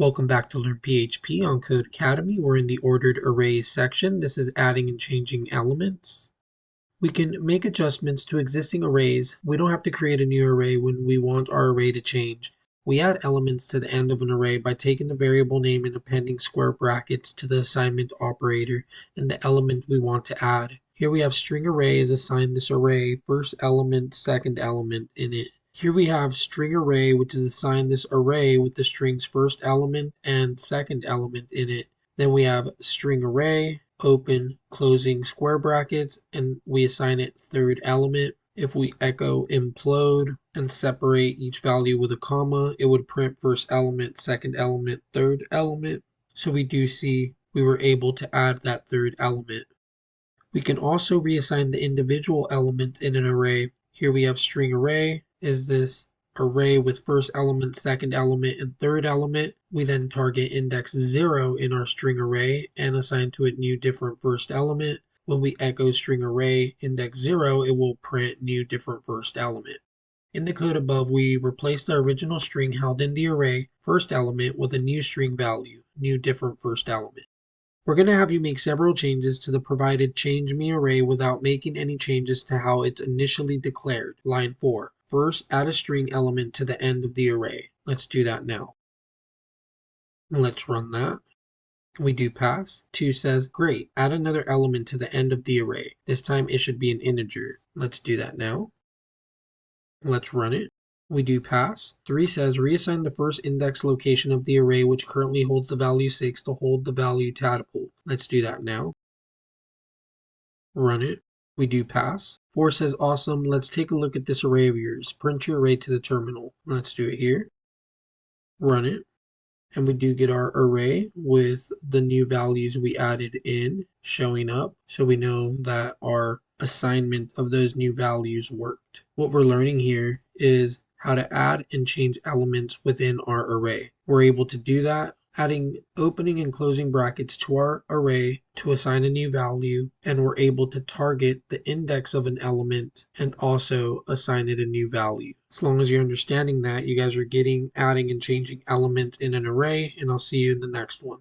Welcome back to Learn PHP on Code Academy. We're in the ordered arrays section. This is adding and changing elements. We can make adjustments to existing arrays. We don't have to create a new array when we want our array to change. We add elements to the end of an array by taking the variable name and appending square brackets to the assignment operator and the element we want to add. Here we have string array is assigned this array, first element, second element in it. Here we have string array, which is assigned this array with the string's first element and second element in it. Then we have string array, open, closing square brackets, and we assign it third element. If we echo implode and separate each value with a comma, it would print first element, second element, third element. So we do see we were able to add that third element. We can also reassign the individual elements in an array. Here we have string array is this array with first element, second element, and third element. We then target index 0 in our string array and assign to it new different first element. When we echo string array index 0, it will print new different first element. In the code above, we replace the original string held in the array first element with a new string value, new different first element. We're going to have you make several changes to the provided change me array without making any changes to how it's initially declared. Line 4. First, add a string element to the end of the array. Let's do that now. Let's run that. We do pass. 2 says, great, add another element to the end of the array. This time it should be an integer. Let's do that now. Let's run it. We do pass. 3 says, reassign the first index location of the array which currently holds the value 6 to hold the value tadpole. Let's do that now. Run it. We do pass. 4 says, awesome, let's take a look at this array of yours. Print your array to the terminal. Let's do it here. Run it. And we do get our array with the new values we added in showing up. So we know that our assignment of those new values worked. What we're learning here is how to add and change elements within our array. We're able to do that adding opening and closing brackets to our array to assign a new value, and we're able to target the index of an element and also assign it a new value. As long as you're understanding that, you guys are getting, adding, and changing elements in an array, and I'll see you in the next one.